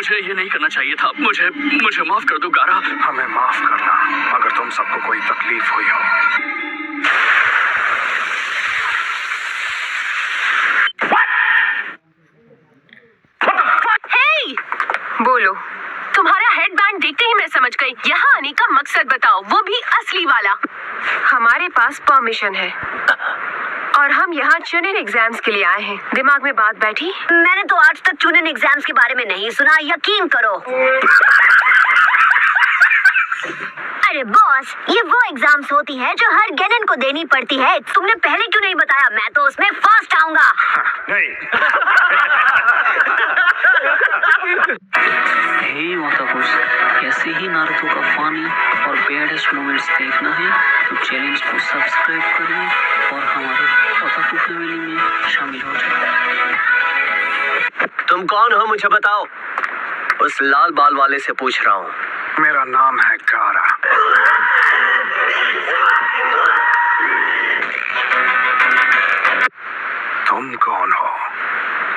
मुझे ये नहीं करना चाहिए था। मुझे मुझे माफ कर दो गारा। हमें माफ करना अगर तुम सबको कोई तकलीफ हुई हो। बोलो। तुम्हारा हेडबैंड देखते ही मैं समझ गई। यहाँ आने का मकसद बताओ, वो भी असली वाला। हमारे पास परमिशन है और हम यहाँ चुनिन एग्जाम्स के लिए आए हैं। दिमाग में बात बैठी? मैंने तो आज तक चुनिन एग्जाम्स के बारे में नहीं सुना, यकीन करो। अरे बॉस, ये वो एग्जाम्स होती है जो हर गेनन को देनी पड़ती है। तुमने पहले क्यों नहीं बताया? मैं तो उसमें फर्स्ट आऊंगा। नहीं। हे वाताकुश, ऐसे ही नारुतो का फनी और बैडेस्ट मोमेंट्स देखना है तो चैनल को सब्सक्राइब करिए और हमारे ओताकू फैमिली में शामिल हो जाए। तुम कौन हो मुझे बताओ? उस लाल बाल वाले से पूछ रहा हूँ। मेरा नाम है गारा। तुम कौन हो?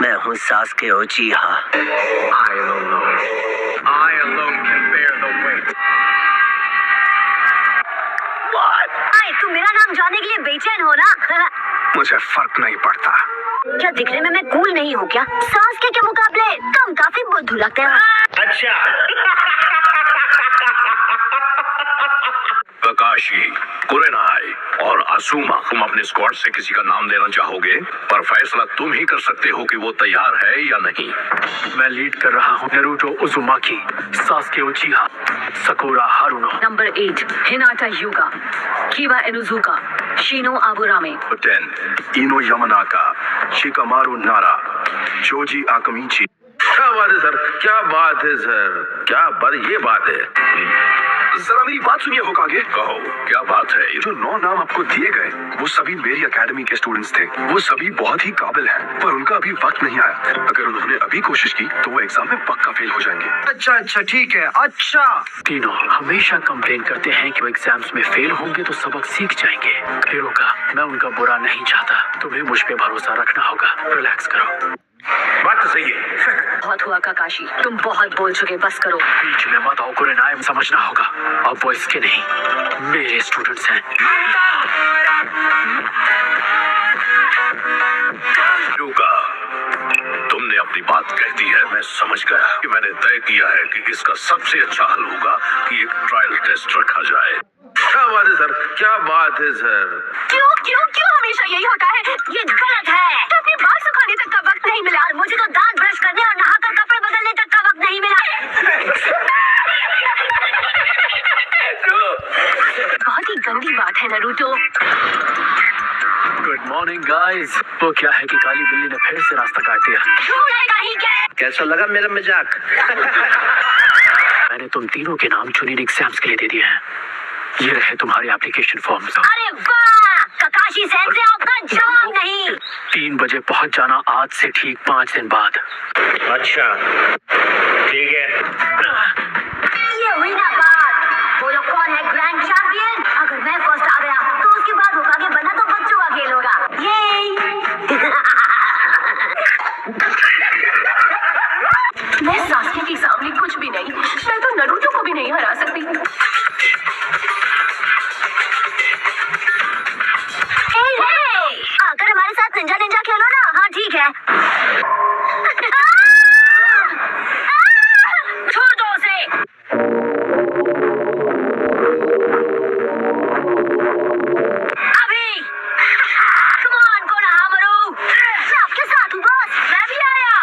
मैं हूँ सासके उचिहा। I alone. I alone can bear the weight. आए, तुम मेरा नाम जानने के लिए बेचैन हो ना? मुझे फर्क नहीं पड़ता। क्या दिखने में मैं कूल नहीं हूँ क्या? सासके के मुकाबले तुम काफी बुद्धू लगते हो। अच्छा। ककाशी, कुरेनाई और आसुमा, तुम अपने स्क्वाड से किसी का नाम देना चाहोगे, पर फैसला तुम ही कर सकते हो कि वो तैयार है या नहीं। मैं लीड कर रहा हूँ Naruto Uzumaki, Sasuke Uchiha, Sakura Haruno. Number 8 Hinata Hyuga, Kiba Inuzuka, Shino Aburame. 10 Ino Yamanaka, Shikamaru Nara, Choji आकामिची। क्या बात है सर, क्या बात है सर, क्या बात, ये बात है। जरा मेरी बात सुनिए होकागे। कहो, क्या बात है? जो 9 नाम आपको दिए गए वो सभी मेरी एकेडमी के स्टूडेंट्स थे। वो सभी बहुत ही काबिल हैं, पर उनका अभी वक्त नहीं आया। अगर उन्होंने अभी कोशिश की तो वो एग्जाम में पक्का फेल हो जाएंगे। अच्छा ठीक है। अच्छा, तीनों हमेशा कंप्लेन करते हैं कि वो एग्जाम्स में फेल होंगे तो सबक सीख जाएंगे। हिरोका, मैं उनका बुरा नहीं चाहता। तुम्हें मुझ पे भरोसा रखना होगा। रिलैक्स करो। बात तो सही है। बहुत हुआ काकाशी, तुम बहुत बोल चुके, बस करो। बीच में मत आओ कुरेनाई, समझना होगा। अब वो इसके नहीं, मेरे स्टूडेंट्स हैं। रुका, तुमने अपनी बात कह दी है। मैं समझ गया कि मैंने तय किया है कि इसका सबसे अच्छा हल होगा कि एक ट्रायल टेस्ट रखा जाए। क्या बात है सर, क्या बात है सर। क्यों क्यों क्यों हमेशा यही होता है? ये गलत है। तो अपने बाल सुखाने तक का वक्त नहीं मिला। यार, मुझे तो दांत ब्रश करने और नहाकर कपड़े बदलने तक का वक्त नहीं मिला। बहुत ही गंदी बात है नारुतो। Good morning guys. वो क्या है कि काली बिल्ली ने फिर से रास्ता काट दिया। कैसा लगा मेरा मजाक? मैंने तुम तीनों के नाम चुनिन एग्जाम्स के लिए दे दिए हैं। ये रहे तुम्हारे एप्लीकेशन फॉर्म्स। अरे वाह, ककाशी सेंसे आपका जवाब नहीं। 3 बजे पहुंच जाना, आज से ठीक 5 दिन बाद। अच्छा ठीक है। ये हुई ना बात। बोलो कौन है ग्रैंड चैंपियन? अगर मैं फर्स्ट आ गया तो उसके बाद होकागे बनना तो बच्चों का खेल होगा। मैं सासके के सामने कुछ भी नहीं, मैं तो नारुतो को भी नहीं हरा सकती। आकर हमारे साथ निंजा निंजा खेलो ना। हाँ ठीक है। छोड़ दो उसे। अभी Come on, कोनोहामारू। मैं आपके साथ हूँ बॉस, मैं भी आया।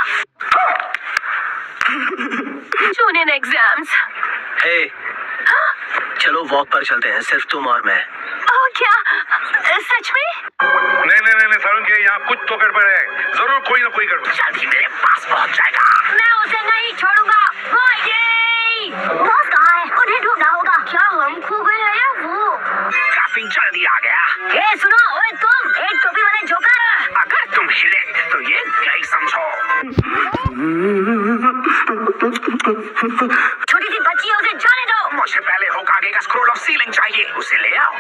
Chunin exams. हे, चलो वॉक पर चलते हैं, सिर्फ तुम और मैं। ओह क्या? सच में? नहीं सारुण के यहाँ कुछ तो गड़बड़ है। जरूर कोई ना कोई गड़बड़। जल्दी मेरे पास पहुंच जाएगा। मैं उसे नहीं छोड़ूंगा। बॉस कहाँ है? उन्हें ढूंढना होगा। क्या हम खो गए हैं या वो? काफी जल्दी आ गया। ए सुनो, ओए तुम, एक टोपी वाले जोकर। अगर तुम हिले तो ये गई समझो। छोटी सी बच्ची है, उसे जाने दो। मुझे पहले होकागे का स्क्रॉल ऑफ सीलिंग चाहिए, उसे ले आओ।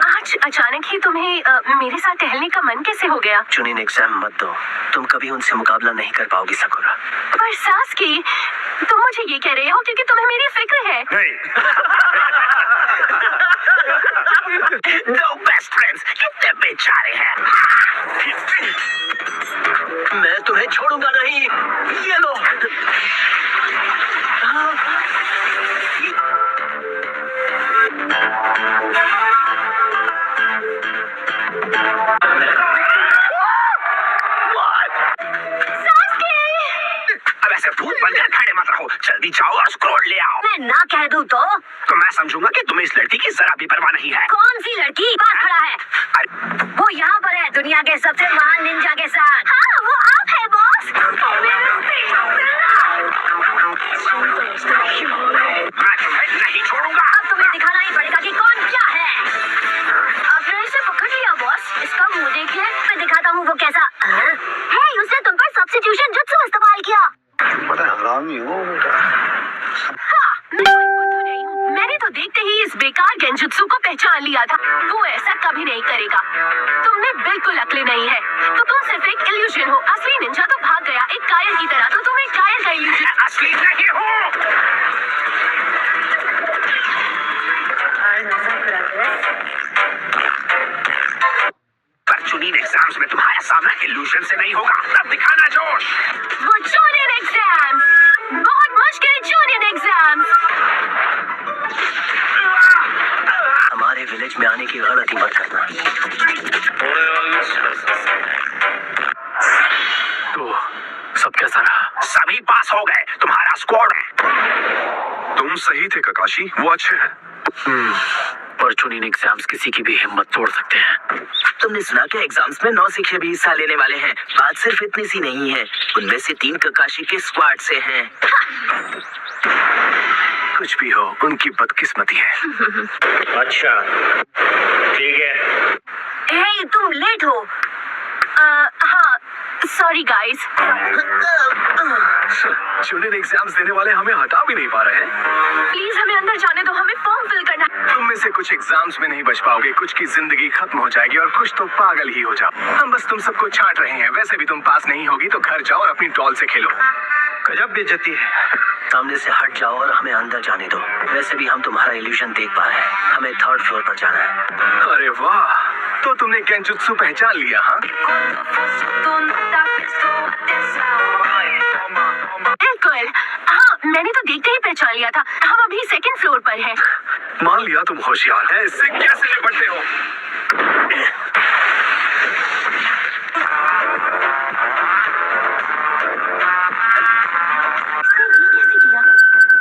आज अचानक ही तुम्हें मेरे साथ टहलने का मन कैसे हो गया? गया। चुनिन एग्जाम मत दो, तुम कभी उनसे मुकाबला नहीं कर पाओगी साकुरा। पर सास्की, तुम मुझे ये कह रहे हो क्योंकि तुम्हें मेरी फिक्र है। दो बेस्ट फ्रेंड्स कितने बेचारे हैं। मैं तुम्हें छोड़ूंगा नहीं। ये लो। अब ऐसे भूत बनकर खड़े मत रहो, जल्दी जाओ और स्क्रॉल ले आओ। मैं ना कह दूं तो मैं समझूंगा कि तुम्हें इस लड़की की जरा भी परवाह नहीं है। कौन सी लड़की पास खड़ा है? वो यहाँ पर है, दुनिया के सबसे महान निंजा के साथ। हाँ, वो आप है बॉस। मैं तुम्हें नहीं छोड़ूंगा। अब तुम्हें दिखाना ही पड़ेगा कि कौन क्या है। आपने इसे पकड़ लिया बॉस, इसका मुंह देखिए। मैं दिखाता हूँ वो कैसा है। उसने तुम पर सब्स्टिट्यूशन जुत्सु इस्तेमाल किया। बड़ा हरामी हो बेटा। हाँ, मैं कोई बुद्धू नहीं हूँ। मैंने तो देखते ही इस बेकार गेंजुत्सु को पहचान लिया था। वो ऐसा कभी नहीं करेगा। तुमने बिल्कुल अक्ल नहीं है। तो तुम सिर्फ एक इल्यूजन हो। असली निंजा तो भाग गया एक कायर की तरह। तो तुम एक कायर का इल्यूजन। असली नहीं हूँ। पर चुनिन एग्जाम्स में तुम्हारा सामना इल्यूजन से नहीं होगा। तब दिखाना जोश। वो जूनियर एग्जाम्स, बहुत मुश्किल जूनियर एग्जाम्स। हमारे विलेज में आने की गलती मत करना। तो सब कैसा रहा? सभी पास हो गए, तुम्हारा स्कोर है। तुम सही थे ककाशी, वो अच्छे हैं। पर चुनिन एग्जाम्स किसी की भी हिम्मत तोड़ सकते हैं। तुमने सुना कि एग्जाम्स में 9 शिक्षक भी हिस्सा लेने वाले हैं। बात सिर्फ इतनी सी नहीं है, उनमें से 3 ककाशी के स्क्वाड से हैं। कुछ भी हो, उनकी बदकिस्मती है। अच्छा ठीक है। हे, तुम लेट हो। हाँ, सॉरी गाइस। चुनिन एग्जाम्स देने वाले हमें हटा भी नहीं पा रहे हैं। प्लीज हमें अंदर जाने दो, हमें फॉर्म फिल करना है। तुम में से कुछ एग्जाम्स में नहीं बच पाओगे, कुछ की जिंदगी खत्म हो जाएगी और कुछ तो पागल ही हो जाओ। हम बस तुम सबको छांट रहे हैं। वैसे भी तुम पास नहीं होगी तो घर जाओ और अपनी डॉल से खेलो। गजब बेइज्जती है। सामने से हट जाओ और हमें अंदर जाने दो। वैसे भी हम तुम्हारा इल्यूजन देख पा रहे हैं। हमें 3rd फ्लोर पर जाना है। अरे वाह, तो तुमने गेंजुत्सु पहचान लिया? हाँ, बिल्कुल। हाँ, मैंने तो देखते ही पहचान लिया था। हम अभी 2nd फ्लोर पर हैं। मान लिया तुम होशियार है। इससे कैसे निपटते हो? इसने ये कैसे किया?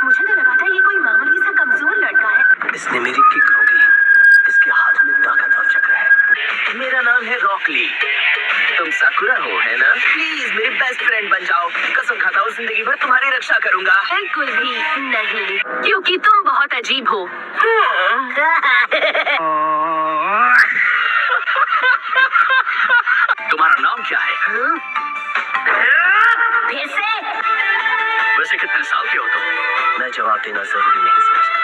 मुझे तो लगा था ये कोई मामूली सा कमजोर लड़का है। इसने मेरी किक रोकी। इसके हाथ में ताकत और चक्र है। मेरा नाम है रॉकली। तुम साकुरा हो, है ना? प्लीज मेरी बेस्ट फ्रेंड बन जाओ। कसम खाता हूँ जिंदगी भर तुम्हारी रक्षा करूंगा। बिल्कुल भी नहीं, क्योंकि तुम बहुत अजीब हो। तुम्हारा नाम क्या है? फिर से वैसे कितने साल के हो तुम? मैं जवाब देना जरूरी नहीं समझता।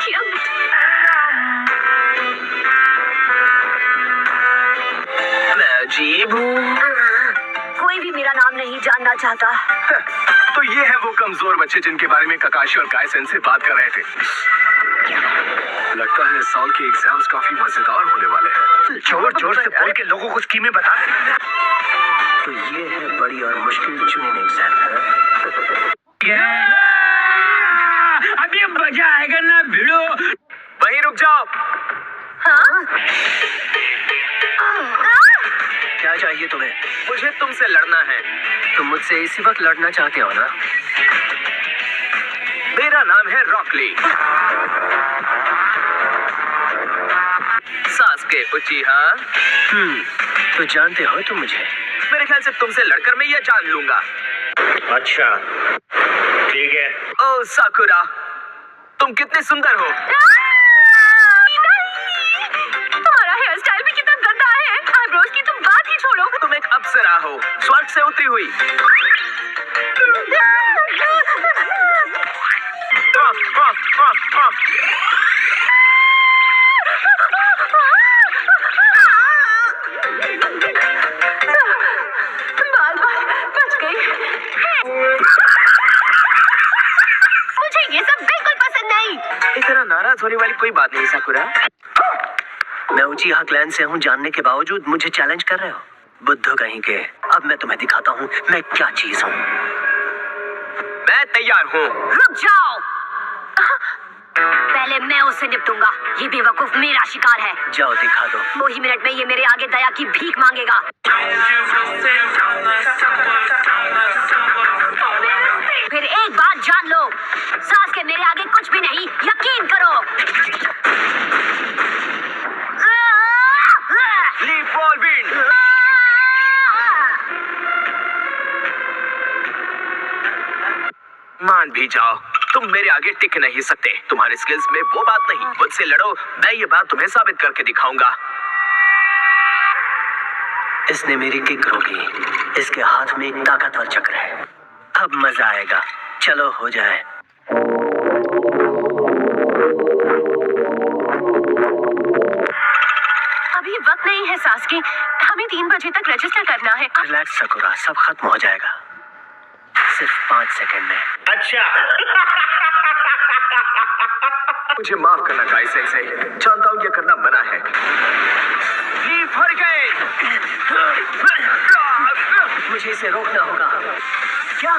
क्यों? मैं अजीब हूँ। कोई भी मेरा नाम नहीं जानना चाहता। तो ये है वो कमजोर बच्चे जिनके बारे में ककाशी और गायसेन से बात कर रहे थे। लगता है इस साल के एग्जाम्स काफी मजेदार होने वाले हैं। जोर जोर से बोल के लोगों को स्कीमें बता। तो ये है बड़ी और मुश्किल चुनिन एग्जाम है। अभी मजा आएगा ना भिड़ो। वहीं रुक जाओ। हाँ? क्या चाहिए तुम्हें? मुझे तुमसे लड़ना है। तुम मुझसे इसी वक्त लड़ना चाहते हो ना? मेरा नाम है रॉकली। सासुके उचिहा। तो जानते हो तुम मुझे? मेरे ख्याल से तुमसे लड़कर मैं ये जान लूंगा। अच्छा ठीक है। ओ साकुरा, तुम कितने सुंदर हो। तुम्हारा हेयर स्टाइल भी कितना गंदा है। आईब्रोज की तुम बात ही छोड़ो। तुम एक अप्सरा हो, स्वर्ग से उतरी हुई। मुझे ये सब बिल्कुल पसंद नहीं। इतना नाराज होने वाली कोई बात नहीं साकुरा। मैं उचिहा क्लैन से हूँ जानने के बावजूद मुझे चैलेंज कर रहे हो, बुद्धू कहीं के। अब मैं तुम्हें दिखाता हूँ मैं क्या चीज हूँ। मैं तैयार हूँ। रुक जाओ, पहले मैं उससे निपटूंगा। ये बेवकूफ मेरा शिकार है। जाओ दिखा दो। वो ही मिनट में ये मेरे आगे दया की भीख मांगेगा। फिर एक बात जान लो, सास के मेरे आगे कुछ भी नहीं, यकीन करो। Leap ball wind. मान भी जाओ, तुम मेरे आगे टिक नहीं सकते। तुम्हारे स्किल्स में वो बात नहीं। मुझसे लड़ो, मैं ये बात तुम्हें साबित करके दिखाऊंगा। इसने मेरी किक रोकी। इसके हाथ में एक ताकतवर चक्र है। अब मजा आएगा। चलो हो जाए। अभी वक्त नहीं है सासकी, हमें 3 बजे तक रजिस्टर करना है। रिलैक्स सकुरा, सब खत्म हो जाएगा सिर्फ 5 सेकंड में। अच्छा मुझे माफ करना गाइस, ऐसे जानता हूँ ये करना मना है। लीफ हर गए। मुझे इसे रोकना होगा। क्या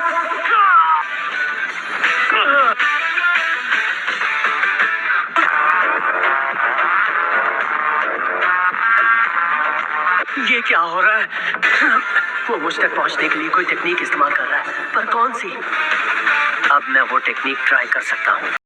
ये क्या हो रहा है? वो मुझ तक पहुंचने के लिए कोई टेक्निक इस्तेमाल कर रहा है, पर कौन सी? अब मैं वो टेक्निक ट्राई कर सकता हूँ।